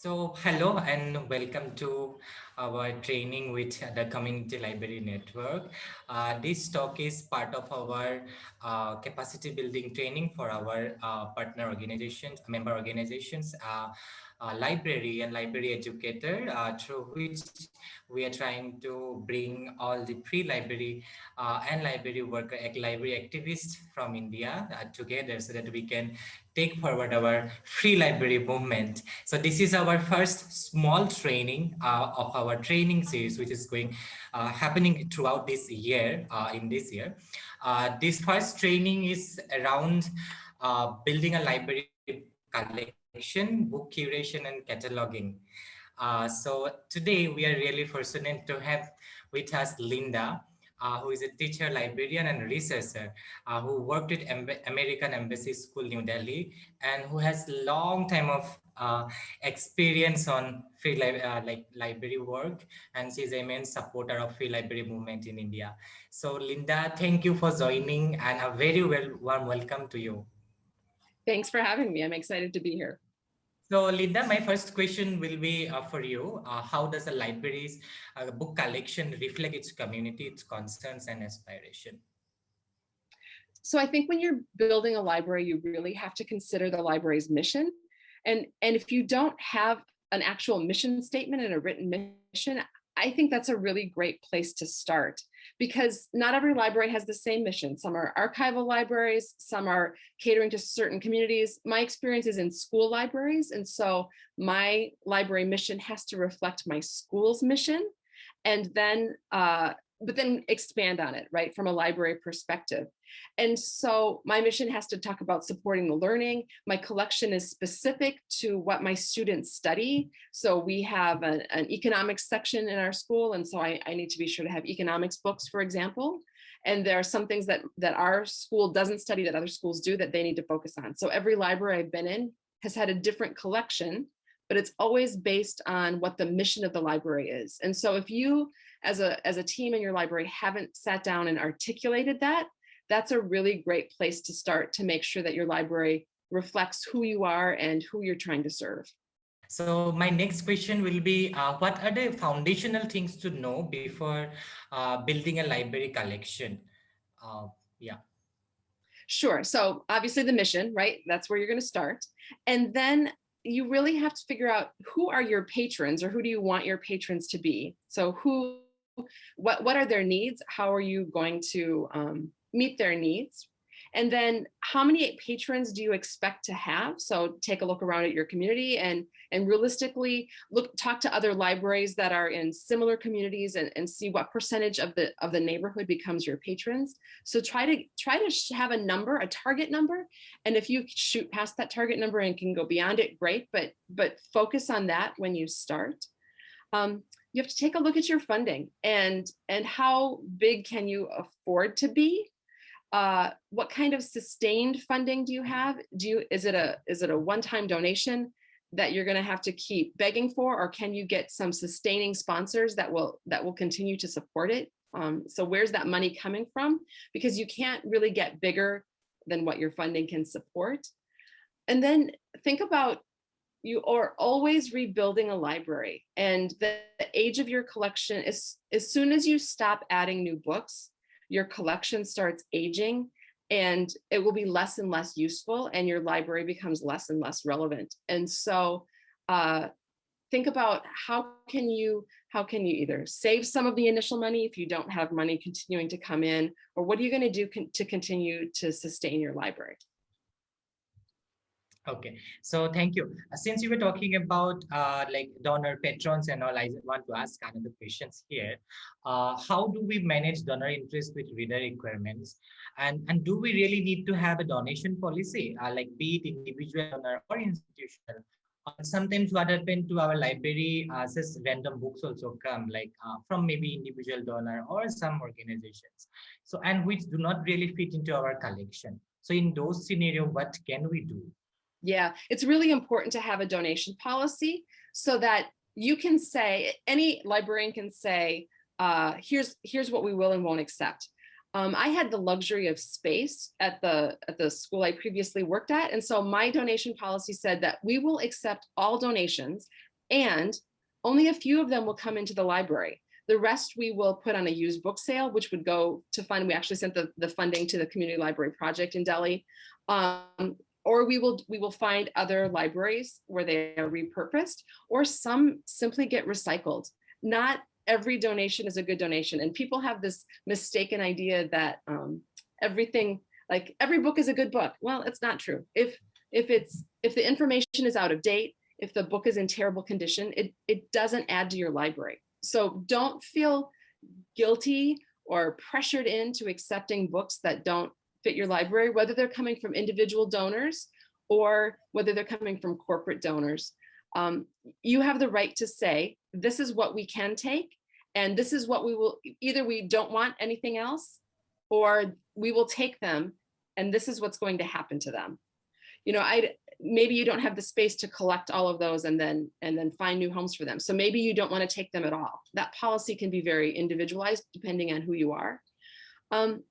So, hello and welcome to our training with the Community Library Network. This talk is part of our capacity building training for our partner organizations, member organizations, library and library educator, through which we are trying to bring all the pre-library and library worker, library activists from India together so that we can take forward our free library movement. So this is our first small training of our training series, which is going happening throughout this year. In this year, this first training is around building a library collection, book curation, and cataloging. So today we are really fortunate to have with us Linda, who is a teacher, librarian, and researcher who worked with American Embassy School, New Delhi, and who has long time of experience on like library work, and she's a main supporter of free library movement in India. So Linda, thank you for joining, and a very warm welcome to you. Thanks for having me. I'm excited to be here. So, Linda, my first question will be for you. How does a library's book collection reflect its community, its concerns, and aspiration? So I think when you're building a library, you really have to consider the library's mission. And if you don't have an actual mission statement and a written mission, I think that's a really great place to start because not every library has the same mission. Some are archival libraries, some are catering to certain communities. My experience is in school libraries. And so my library mission has to reflect my school's mission and then but then expand on it, right, from a library perspective. And so my mission has to talk about supporting the learning. My collection is specific to what my students study. So we have an economics section in our school. And so I need to be sure to have economics books, for example. And there are some things that our school doesn't study that other schools do that they need to focus on. So every library I've been in has had a different collection, but it's always based on what the mission of the library is. And so if you, as a team in your library, haven't sat down and articulated that, that's a really great place to start to make sure that your library reflects who you are and who you're trying to serve. So my next question will be, what are the foundational things to know before building a library collection? Yeah. Sure. So obviously the mission, right? That's where you're going to start. And then you really have to figure out who are your patrons or who do you want your patrons to be? So what are their needs? How are you going to meet their needs? And then how many patrons do you expect to have? So take a look around at your community and realistically talk to other libraries that are in similar communities and see what percentage of the neighborhood becomes your patrons. So try to have a number, a target number. And if you shoot past that target number and can go beyond it, great, but focus on that when you start. You have to take a look at your funding and how big can you afford to be? What kind of sustained funding do you have? Is it a one-time donation that you're going to have to keep begging for, or can you get some sustaining sponsors that will continue to support it? So where's that money coming from? Because you can't really get bigger than what your funding can support. And then think about, you are always rebuilding a library, and the age of your collection is, as soon as you stop adding new books, your collection starts aging and it will be less and less useful and your library becomes less and less relevant. And so think about how can you either save some of the initial money if you don't have money continuing to come in, or what are you going to do to continue to sustain your library? Okay, so thank you. Since you were talking about like donor patrons and all, I want to ask another questions here. How do we manage donor interest with reader requirements? And do we really need to have a donation policy, like be it individual donor or institutional? Sometimes what happened to our library, just random books also come like from maybe individual donor or some organizations. So, and which do not really fit into our collection. So in those scenario, what can we do? Yeah, it's really important to have a donation policy so that you can say, any librarian can say, here's what we will and won't accept. I had the luxury of space at the school I previously worked at. And so my donation policy said that we will accept all donations And only a few of them will come into the library. The rest we will put on a used book sale, which would go to fund. We actually sent the funding to the Community Library Project in Delhi. Or we will find other libraries where they are repurposed, or some simply get recycled. Not every donation is a good donation. And people have this mistaken idea that everything, like every book is a good book. Well, it's not true. If the information is out of date, if the book is in terrible condition, it doesn't add to your library. So don't feel guilty or pressured into accepting books that don't fit your library, whether they're coming from individual donors or whether they're coming from corporate donors. You have the right to say, this is what we can take, and this is what we will, either we don't want anything else, or we will take them, and this is what's going to happen to them. Maybe you don't have the space to collect all of those and then find new homes for them. So maybe you don't want to take them at all. That policy can be very individualized depending on who you are. And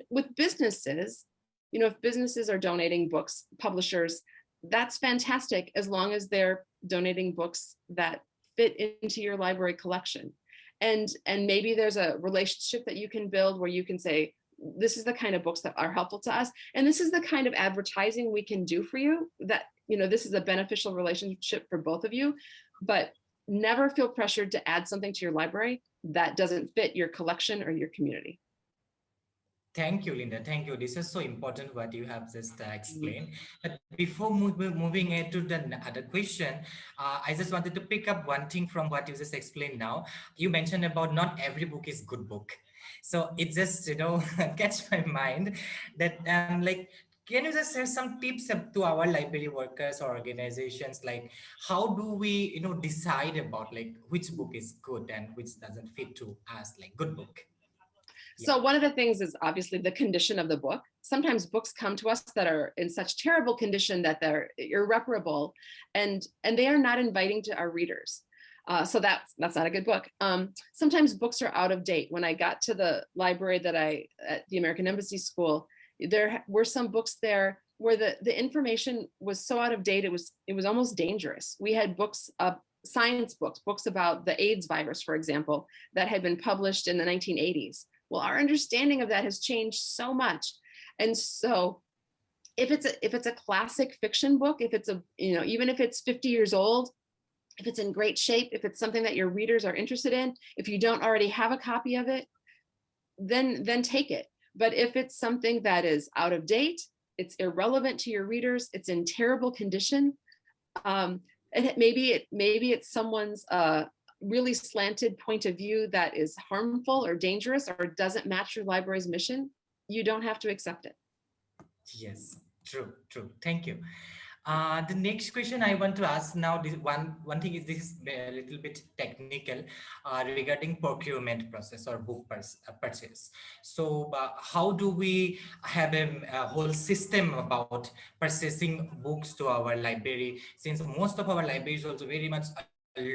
with businesses, if businesses are donating books, publishers, that's fantastic as long as they're donating books that fit into your library collection. And maybe there's a relationship that you can build where you can say, this is the kind of books that are helpful to us, and this is the kind of advertising we can do for you, that this is a beneficial relationship for both of you. But never feel pressured to add something to your library that doesn't fit your collection or your community. Thank you, Linda. Thank you. This is so important what you have just explained. But before moving into the other question, I just wanted to pick up one thing from what you just explained now. You mentioned about not every book is good book. So it just, catch my mind that like, can you just share some tips to our library workers or organizations? Like, how do we, decide about like which book is good and which doesn't fit to us, like good book? So one of the things is obviously the condition of the book. Sometimes books come to us that are in such terrible condition that they're irreparable, and they are not inviting to our readers. So that's not a good book. Sometimes books are out of date. When I got to the library at the American Embassy School, there were some books there where the information was so out of date, it was almost dangerous. We had books, science books about the AIDS virus, for example, that had been published in the 1980s. Well, our understanding of that has changed so much. And so if it's a classic fiction book, if it's even if it's 50 years old, if it's in great shape, if it's something that your readers are interested in, if you don't already have a copy of it, then take it. But if it's something that is out of date, it's irrelevant to your readers, it's in terrible condition, and maybe it's someone's really slanted point of view that is harmful or dangerous or doesn't match your library's mission, you don't have to accept it. Yes, true. Thank you. The next question I want to ask now, this one thing is, this is a little bit technical regarding procurement process or book purchase. So how do we have a whole system about purchasing books to our library, since most of our libraries also very much a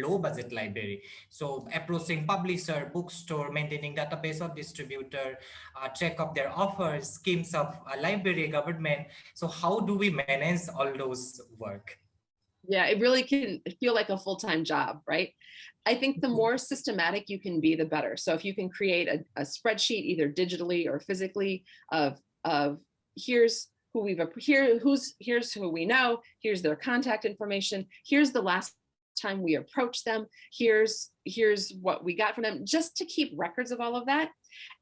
low budget library? So approaching publisher, bookstore, maintaining database of distributor, track of their offers, schemes of library, government. So how do we manage all those work? Yeah, it really can feel like a full-time job, right? I think the more systematic you can be, the better. So if you can create a spreadsheet, either digitally or physically, of here's who here's who we know, here's their contact information, here's the last time we approached them, here's what we got from them, just to keep records of all of that.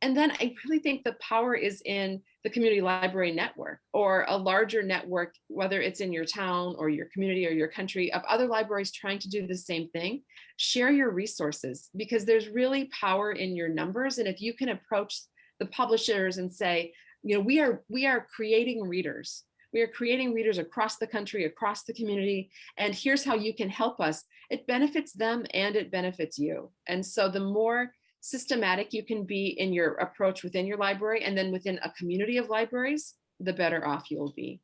And then I really think the power is in the community library network, or a larger network, whether it's in your town or your community or your country, of other libraries trying to do the same thing. Share your resources, because there's really power in your numbers. And if you can approach the publishers and say, we are creating readers. We are creating readers across the country, across the community, and here's how you can help us. It benefits them and it benefits you. And so the more systematic you can be in your approach within your library, and then within a community of libraries, the better off you'll be.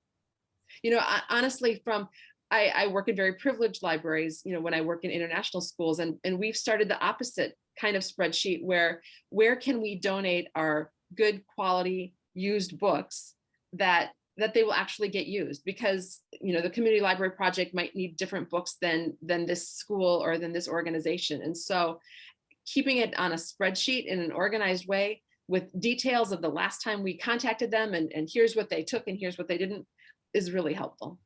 Honestly, I work in very privileged libraries, when I work in international schools, and we've started the opposite kind of spreadsheet where can we donate our good quality used books that that they will actually get used, because the community library project might need different books than this school or than this organization. And so keeping it on a spreadsheet in an organized way with details of the last time we contacted them, and here's what they took and here's what they didn't, is really helpful.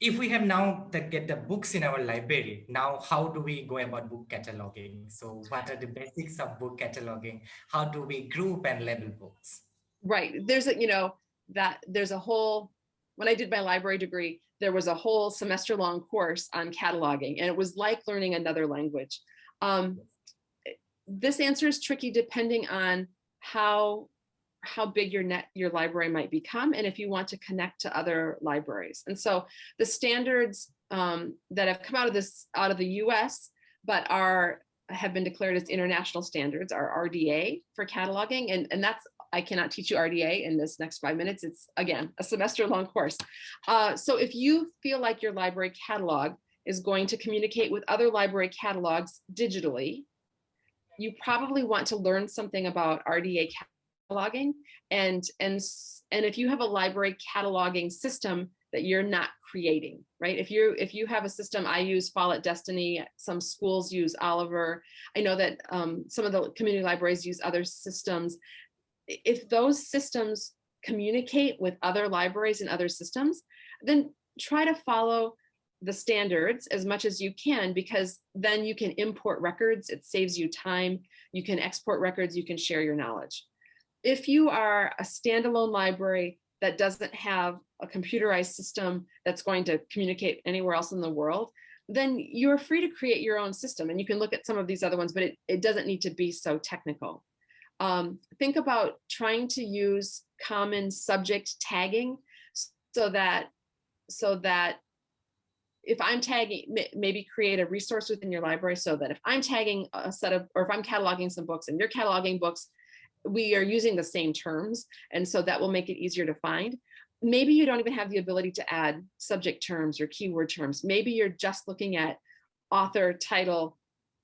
If we have now to get the books in our library, now how do we go about book cataloging? So what are the basics of book cataloging? How do we group and label books? Right. There's a whole, when I did my library degree, there was a whole semester long course on cataloging, and it was like learning another language. This answer is tricky depending on how big your library might become, and if you want to connect to other libraries. And so the standards that have come out of the US, but have been declared as international standards, are RDA for cataloging, and that's, I cannot teach you RDA in this next 5 minutes. It's, again, a semester long course. So if you feel like your library catalog is going to communicate with other library catalogs digitally, you probably want to learn something about RDA cataloging. And if you have a library cataloging system that you're not creating, right? If you have a system, I use Follett Destiny, some schools use Oliver. I know that some of the community libraries use other systems. If those systems communicate with other libraries and other systems, then try to follow the standards as much as you can, because then you can import records. It saves you time. You can export records. You can share your knowledge. If you are a standalone library that doesn't have a computerized system that's going to communicate anywhere else in the world, then you're free to create your own system. And you can look at some of these other ones, but it doesn't need to be so technical. Think about trying to use common subject tagging so that if I'm tagging, maybe create a resource within your library so that if I'm tagging a set of, or if I'm cataloging some books and you're cataloging books, we are using the same terms. And so that will make it easier to find. Maybe you don't even have the ability to add subject terms or keyword terms. Maybe you're just looking at author, title,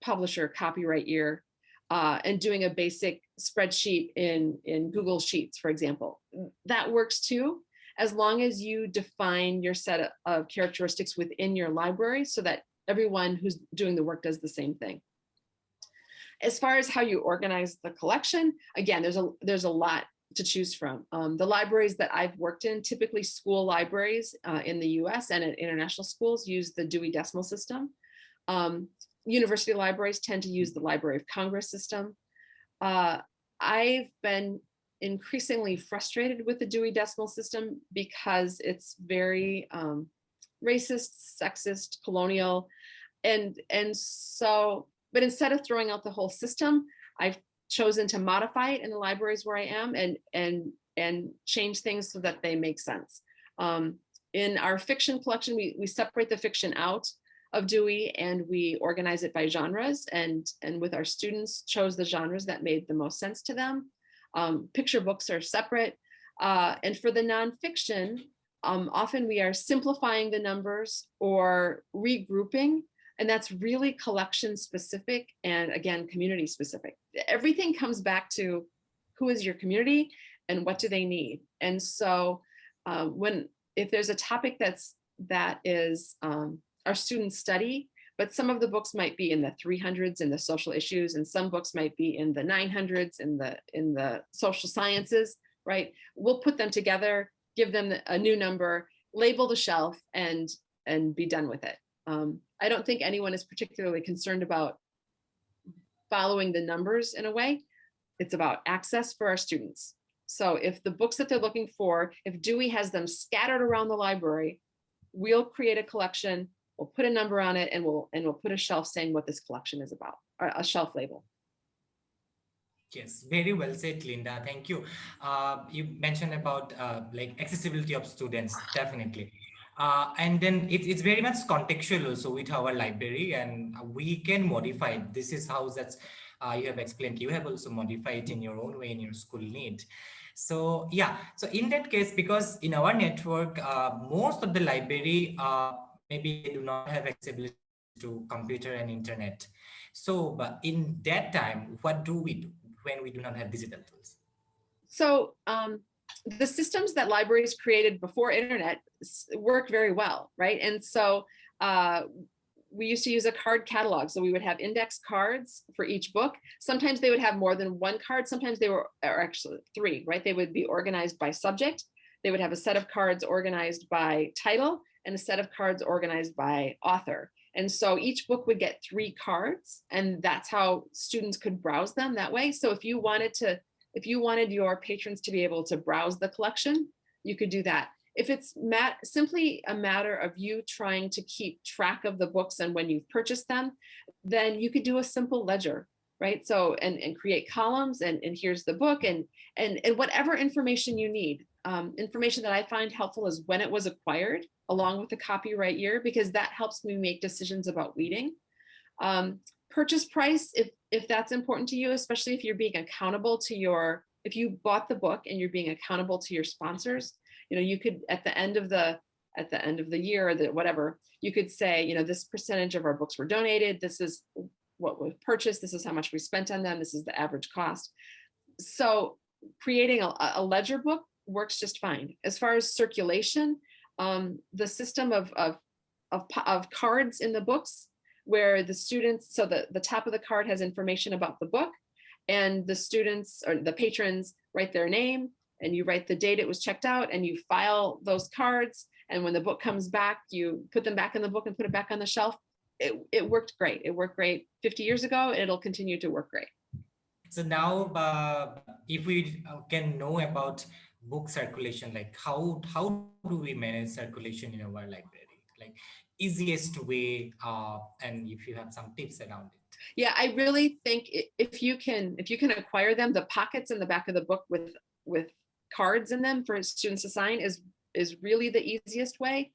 publisher, copyright year, and doing a basic spreadsheet in Google Sheets, for example. That works too, as long as you define your set of characteristics within your library so that everyone who's doing the work does the same thing. As far as how you organize the collection, again, there's a lot to choose from. The libraries that I've worked in, typically school libraries in the US and at international schools, use the Dewey Decimal System. University libraries tend to use the Library of Congress system. I've been increasingly frustrated with the Dewey Decimal System because it's very racist, sexist, colonial. But instead of throwing out the whole system, I've chosen to modify it in the libraries where I am and change things so that they make sense. In our fiction collection, we separate the fiction out of Dewey and we organize it by genres, and with our students chose the genres that made the most sense to them. Picture books are separate. And for the nonfiction, often we are simplifying the numbers or regrouping, and that's really collection specific and, again, community specific. Everything comes back to who is your community and what do they need. And so if there's a topic that is our students study, but some of the books might be in the 300s in the social issues, and some books might be in the 900s in the social sciences, right? We'll put them together, give them a new number, label the shelf, and be done with it. I don't think anyone is particularly concerned about following the numbers in a way. It's about access for our students. So if the books that they're looking for, if Dewey has them scattered around the library, we'll create a collection, we'll put a number on it, and we'll put a shelf saying what this collection is about, or a shelf label. Yes, very well said, Linda. Thank you. You mentioned about like accessibility of students, definitely. And then it's very much contextual also with our library, and we can modify it. This is how you have explained. You have also modified it in your own way in your school need. So yeah, so in that case, because in our network, most of the library, maybe they do not have accessibility to computer and internet. So, but in that time, what do we do when we do not have digital tools? So the systems that libraries created before internet worked very well, right? And so we used to use a card catalog. So we would have index cards for each book. Sometimes they would have more than one card. Sometimes they were, or actually three, right? They would be organized by subject. They would have a set of cards organized by title and a set of cards organized by author. And so each book would get 3 cards, and that's how students could browse them that way. So if you wanted your patrons to be able to browse the collection, you could do that. If it's simply a matter of you trying to keep track of the books and when you've purchased them, then you could do a simple ledger, right? So, and create columns, and here's the book, and whatever information you need. Information that I find helpful is when it was acquired, along with the copyright year, because that helps me make decisions about weeding. Purchase price, if that's important to you, especially if you're being accountable to if you bought the book and you're being accountable to your sponsors, you could, at the end of the year, or whatever, you could say, this percentage of our books were donated. This is what was purchased. This is how much we spent on them. This is the average cost. So creating a ledger book works just fine. As far as circulation, the system of cards in the books, where the students, so the top of the card has information about the book, and the students or the patrons write their name, and you write the date it was checked out, and you file those cards. And when the book comes back, you put them back in the book and put it back on the shelf. It worked great. It worked great 50 years ago. It'll continue to work great. So now, if we can know about book circulation, like how do we manage circulation in our library? Like easiest way, and if you have some tips around it. Yeah, I really think if you can acquire them, the pockets in the back of the book with cards in them for students to sign is really the easiest way.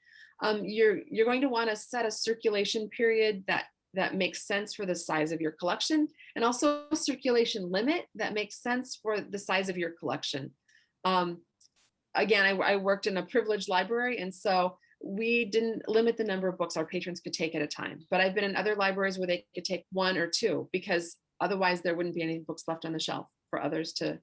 You're going to want to set a circulation period that makes sense for the size of your collection, and also a circulation limit that makes sense for the size of your collection. Again, I worked in a privileged library, and so we didn't limit the number of books our patrons could take at a time. But I've been in other libraries where they could take 1 or 2, because otherwise there wouldn't be any books left on the shelf for others to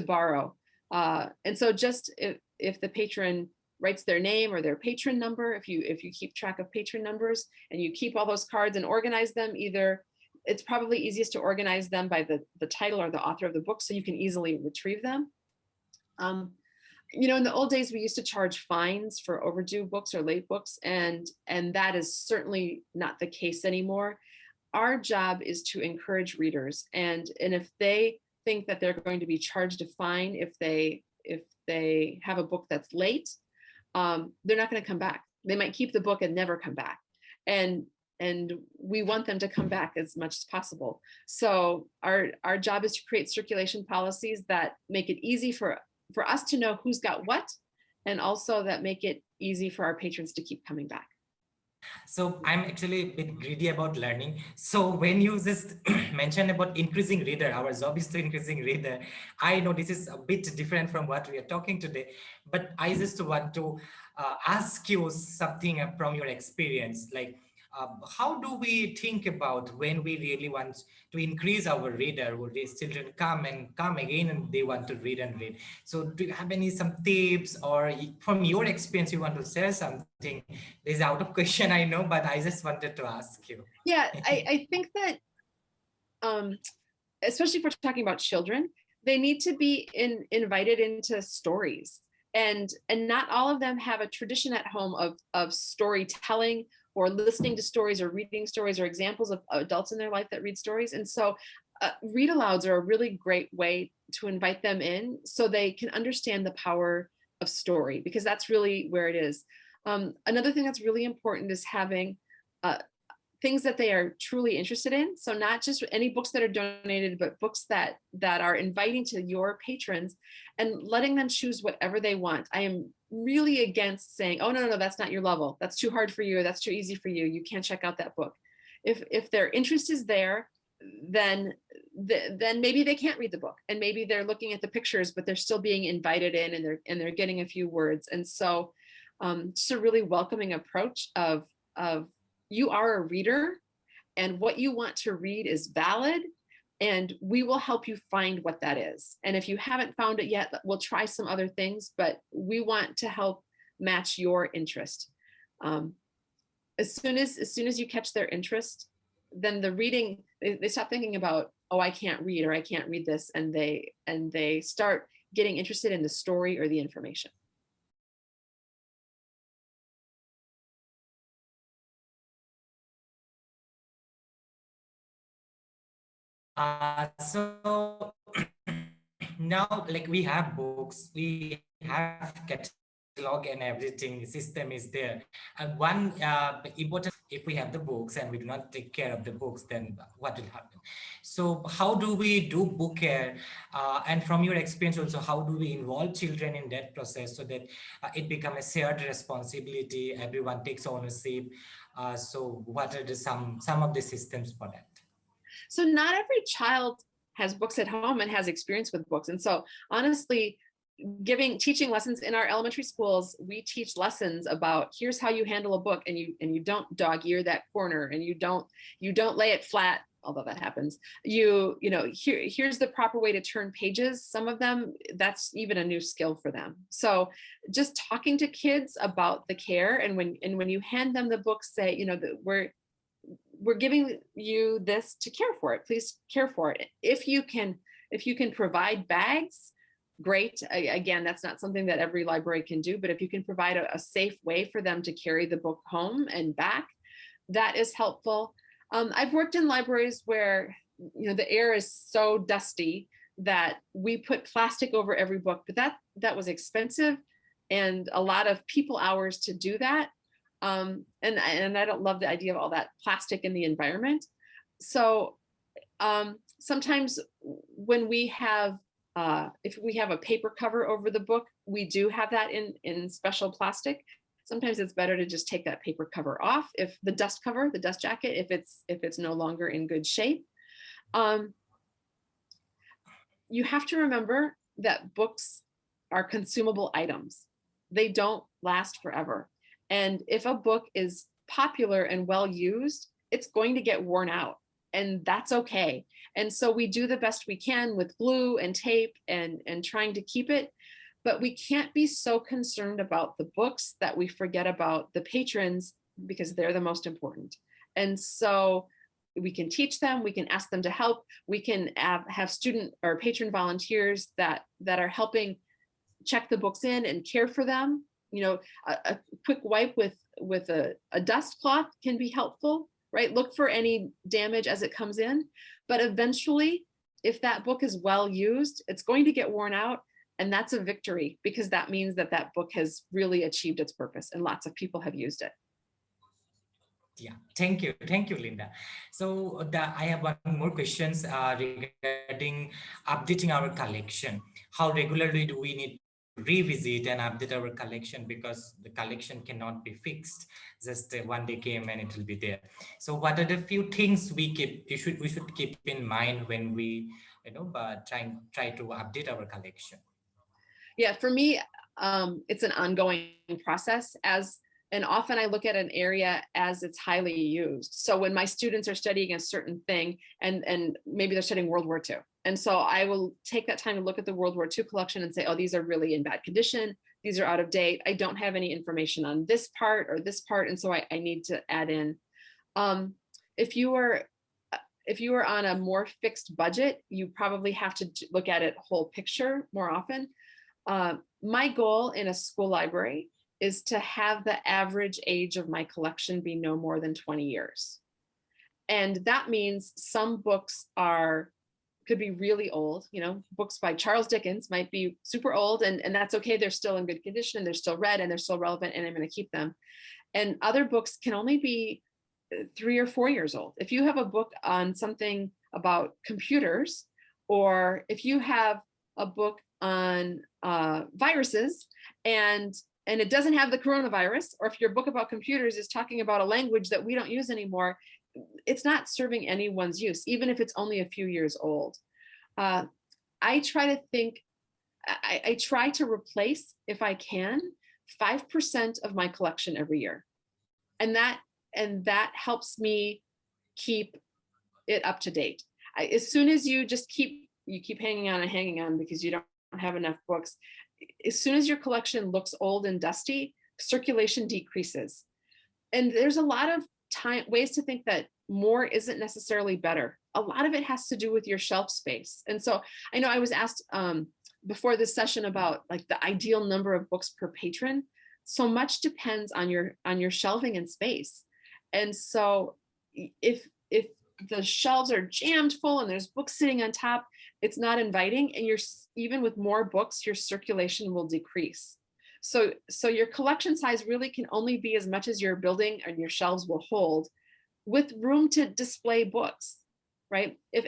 borrow. And so just if the patron writes their name or their patron number, if you keep track of patron numbers and you keep all those cards and organize them, it's probably easiest to organize them by the title or the author of the book, so you can easily retrieve them. In the old days, we used to charge fines for overdue books or late books, and that is certainly not the case anymore. Our job is to encourage readers, and if they think that they're going to be charged a fine if they have a book that's late, they're not going to come back. They might keep the book and never come back, and we want them to come back as much as possible. So our job is to create circulation policies that make it easy for us to know who's got what, and also that make it easy for our patrons to keep coming back. So I'm actually a bit greedy about learning. So when you just mentioned about increasing reader, our job is to increasing reader. I know this is a bit different from what we are talking today, but I just want to ask you something from your experience. Like, how do we think about when we really want to increase our reader? Would these children come again and they want to read and read? So do you have some tips, or from your experience you want to share something? This is out of question, I know, but I just wanted to ask you. Yeah, I think that especially if we're talking about children, they need to be invited into stories, and not all of them have a tradition at home of storytelling, or listening to stories, or reading stories, or examples of adults in their life that read stories. And so read alouds are a really great way to invite them in, so they can understand the power of story, because that's really where it is. Another thing that's really important is having things that they are truly interested in. So not just any books that are donated, but books that are inviting to your patrons, and letting them choose whatever they want. I am really against saying, oh, no, that's not your level. That's too hard for you. Or that's too easy for you. You can't check out that book. If their interest is there, then maybe they can't read the book, and maybe they're looking at the pictures, but they're still being invited in, and they're getting a few words. And so just a really welcoming approach of you are a reader, and what you want to read is valid, And we will help you find what that is. And if you haven't found it yet, we'll try some other things, but we want to help match your interest. As soon as you catch their interest, then the reading, they stop thinking about, oh, I can't read, or I can't read this, and they start getting interested in the story or the information. So now, like, we have books, we have catalog and everything, system is there. And one important, if we have the books and we do not take care of the books, then what will happen? So how do we do book care? And from your experience also, how do we involve children in that process so that it becomes a shared responsibility, everyone takes ownership? So what are some of the systems for that? So not every child has books at home and has experience with books. And so honestly, teaching lessons in our elementary schools, we teach lessons about, here's how you handle a book, and you don't dog ear that corner, and you don't lay it flat, although that happens. Here's the proper way to turn pages. Some of them, that's even a new skill for them. So just talking to kids about the care, and when you hand them the book, say, we're giving you this to care for it. Please care for it. If you can provide bags, great. Again, that's not something that every library can do, but if you can provide a safe way for them to carry the book home and back, that is helpful. I've worked in libraries where the air is so dusty that we put plastic over every book, but that was expensive and a lot of people hours to do that. And I don't love the idea of all that plastic in the environment. So sometimes when we have, if we have a paper cover over the book, we do have that in special plastic. Sometimes it's better to just take that paper cover off. If the dust jacket, if it's no longer in good shape. You have to remember that books are consumable items. They don't last forever. And if a book is popular and well used, it's going to get worn out, and that's okay. And so we do the best we can with glue and tape and trying to keep it, but we can't be so concerned about the books that we forget about the patrons, because they're the most important. And so we can teach them, we can ask them to help, we can have student or patron volunteers that are helping check the books in and care for them. A quick wipe with a dust cloth can be helpful, right? Look for any damage as it comes in. But eventually, if that book is well used, it's going to get worn out. And that's a victory, because that means that book has really achieved its purpose and lots of people have used it. Yeah, thank you, Linda. So I have one more questions regarding updating our collection. How regularly do we need to revisit and update our collection, because the collection cannot be fixed just one day came and it will be there? So what are the few things we should keep in mind when we try to update our collection? Yeah, for me, it's an ongoing process, and often I look at an area as it's highly used. So when my students are studying a certain thing, and maybe they're studying World War II, and so I will take that time to look at the World War II collection and say, oh, these are really in bad condition. These are out of date. I don't have any information on this part or this part, and so I need to add in. If you are on a more fixed budget, you probably have to look at it whole picture more often. My goal in a school library is to have the average age of my collection be no more than 20 years. And that means some books could be really old. Books by Charles Dickens might be super old, and that's okay. They're still in good condition, and they're still read, and they're still relevant, and I'm going to keep them. And other books can only be 3 or 4 years old. If you have a book on something about computers, or if you have a book on viruses and it doesn't have the coronavirus, or if your book about computers is talking about a language that we don't use anymore, it's not serving anyone's use, even if it's only a few years old. I try to replace, if I can, 5% of my collection every year. And that helps me keep it up to date. As soon as you just keep hanging on and hanging on because you don't have enough books, as soon as your collection looks old and dusty, circulation decreases. And there's a lot of ways to think that more isn't necessarily better. A lot of it has to do with your shelf space. And so I know I was asked before this session about like the ideal number of books per patron. So much depends on your shelving and space. And so if the shelves are jammed full and there's books sitting on top, it's not inviting, and even with more books, your circulation will decrease. So your collection size really can only be as much as your building and your shelves will hold, with room to display books, right? If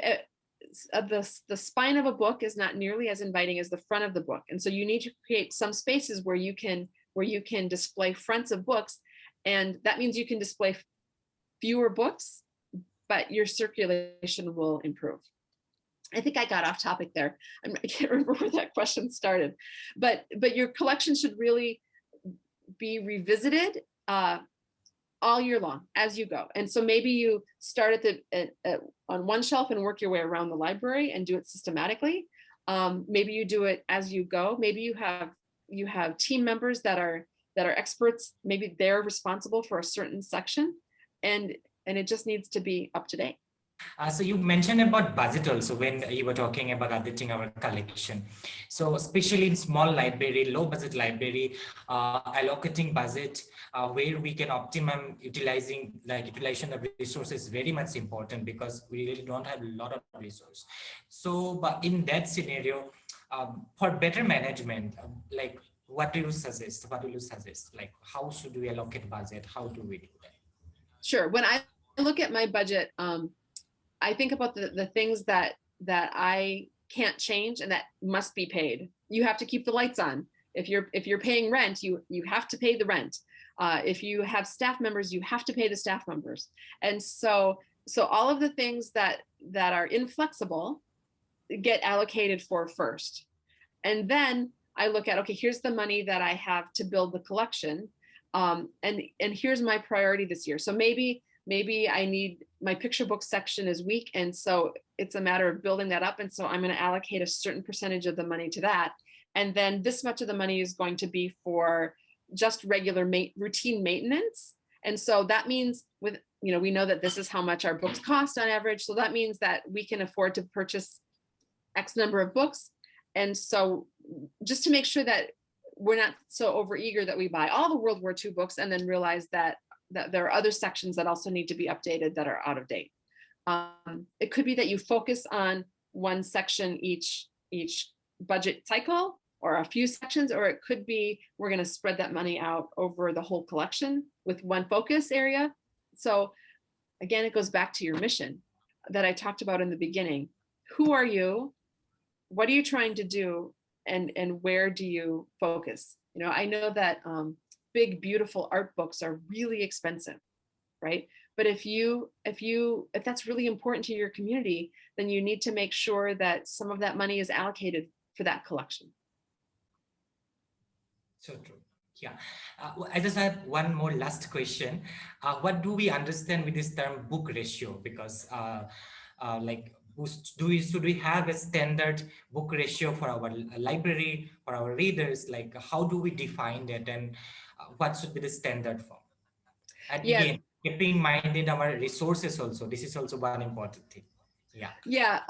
the spine of a book is not nearly as inviting as the front of the book, and so you need to create some spaces where you can display fronts of books, and that means you can display fewer books, but your circulation will improve. I think I got off topic there. I can't remember where that question started, but your collection should really be revisited all year long as you go. And so maybe you start on one shelf and work your way around the library and do it systematically. Maybe you do it as you go. Maybe you have team members that are experts. Maybe they're responsible for a certain section, and it just needs to be up to date. So you mentioned about budget also when you were talking about auditing our collection. So especially in small library, low budget library, allocating budget where we can optimum utilization of resources is very much important, because we really don't have a lot of resource. So but in that scenario, for better management, like what do you suggest? Like how should we allocate budget? How do we do that? Sure. When I look at my budget, I think about the things that I can't change and that must be paid. You have to keep the lights on. If you're paying rent, you have to pay the rent. If you have staff members, you have to pay the staff members. And so all of the things that are inflexible get allocated for first. And then I look at, okay, here's the money that I have to build the collection. And here's my priority this year. So maybe I need, my picture book section is weak, and so it's a matter of building that up. And so I'm going to allocate a certain percentage of the money to that. And then this much of the money is going to be for just regular routine maintenance. And so that means we know that this is how much our books cost on average. So that means that we can afford to purchase X number of books. And so just to make sure that we're not so overeager that we buy all the World War II books and then realize that there are other sections that also need to be updated that are out of date. It could be that you focus on one section each budget cycle, or a few sections, or it could be we're going to spread that money out over the whole collection with one focus area. So again, it goes back to your mission that I talked about in the beginning. Who are you? What are you trying to do? And where do you focus? I know that big, beautiful art books are really expensive, right? But if that's really important to your community, then you need to make sure that some of that money is allocated for that collection. So true. Yeah. I just have one more last question. What do we understand with this term book ratio? Because should we have a standard book ratio for our library, for our readers? Like how do we define that, and what should be the standard form? And again, keeping in mind in our resources also, this is also one important thing. Yeah.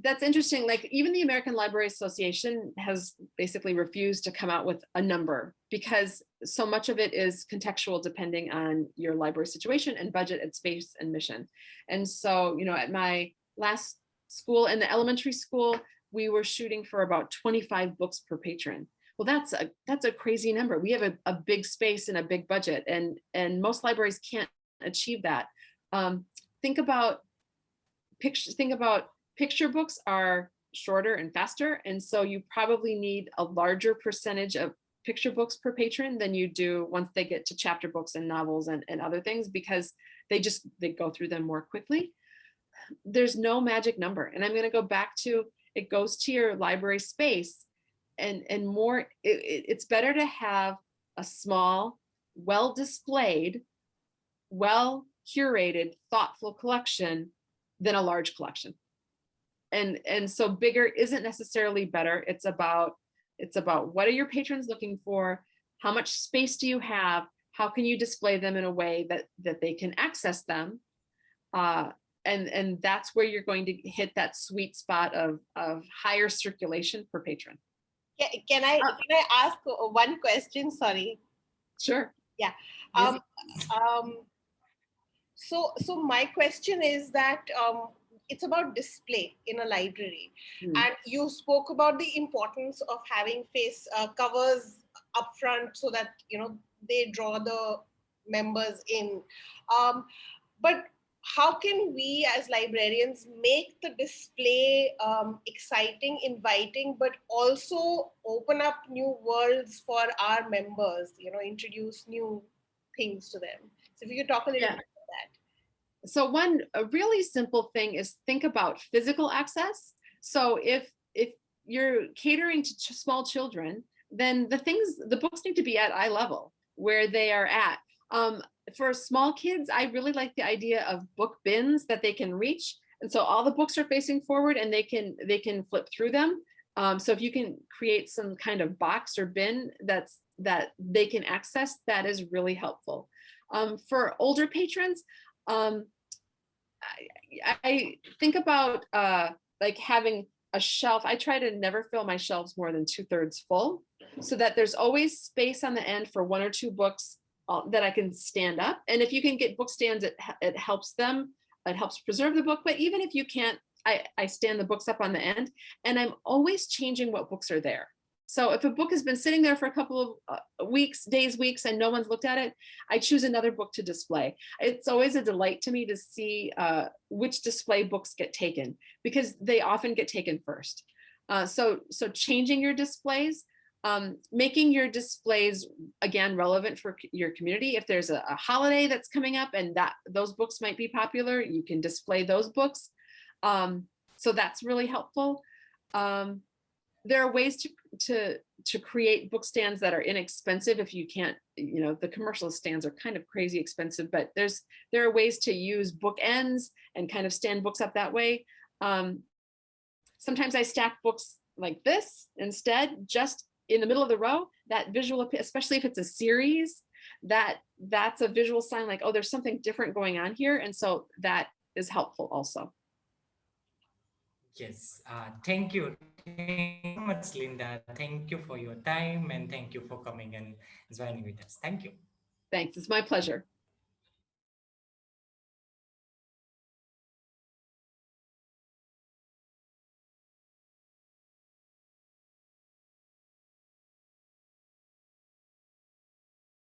That's interesting. Like even the American Library Association has basically refused to come out with a number, because so much of it is contextual depending on your library situation and budget and space and mission. And so, at my last school, in the elementary school, we were shooting for about 25 books per patron. Well, that's a crazy number. We have a big space and a big budget, and most libraries can't achieve that. Think about picture books are shorter and faster, and so you probably need a larger percentage of picture books per patron than you do once they get to chapter books and novels and other things, because they go through them more quickly. There's no magic number, and I'm going to go back to, it goes to your library space, and more. It's better to have a small, well displayed, well curated, thoughtful collection than a large collection. And so bigger isn't necessarily better. It's about what are your patrons looking for? How much space do you have? How can you display them in a way that they can access them? And that's where you're going to hit that sweet spot of higher circulation per patron. Can I ask one question? Sorry. Sure. Yeah. Um, um, so my question is that it's about display in a library, and you spoke about the importance of having face covers up front so that they draw the members in. But how can we as librarians make the display exciting, inviting, but also open up new worlds for our members, introduce new things to them? So if you could talk a little bit about that. So a really simple thing is think about physical access. So if you're catering to small children, then the books need to be at eye level where they are at. For small kids, I really like the idea of book bins that they can reach. And so all the books are facing forward and they can flip through them. So if you can create some kind of box or bin that they can access, that is really helpful. For older patrons, I think about like having a shelf. I try to never fill my shelves more than 2/3 full, so that there's always space on the end for 1 or 2 books that I can stand up. And if you can get book stands, it helps them. It helps preserve the book. But even if you can't, I stand the books up on the end, and I'm always changing what books are there. So if a book has been sitting there for a couple of weeks, and no one's looked at it, I choose another book to display. It's always a delight to me to see which display books get taken, because they often get taken first. So changing your displays, making your displays again relevant for your community. If there's a holiday that's coming up and those books might be popular, you can display those books. So that's really helpful. There are ways to create book stands that are inexpensive. If you can't, the commercial stands are kind of crazy expensive, but there are ways to use bookends and kind of stand books up that way. Sometimes I stack books like this instead, just in the middle of the row. That visual, especially if it's a series, that's a visual sign like, oh, there's something different going on here. And so that is helpful also. Yes, thank you. Thank you so much, Linda. Thank you for your time and thank you for coming and joining with us. Thank you. Thanks, it's my pleasure.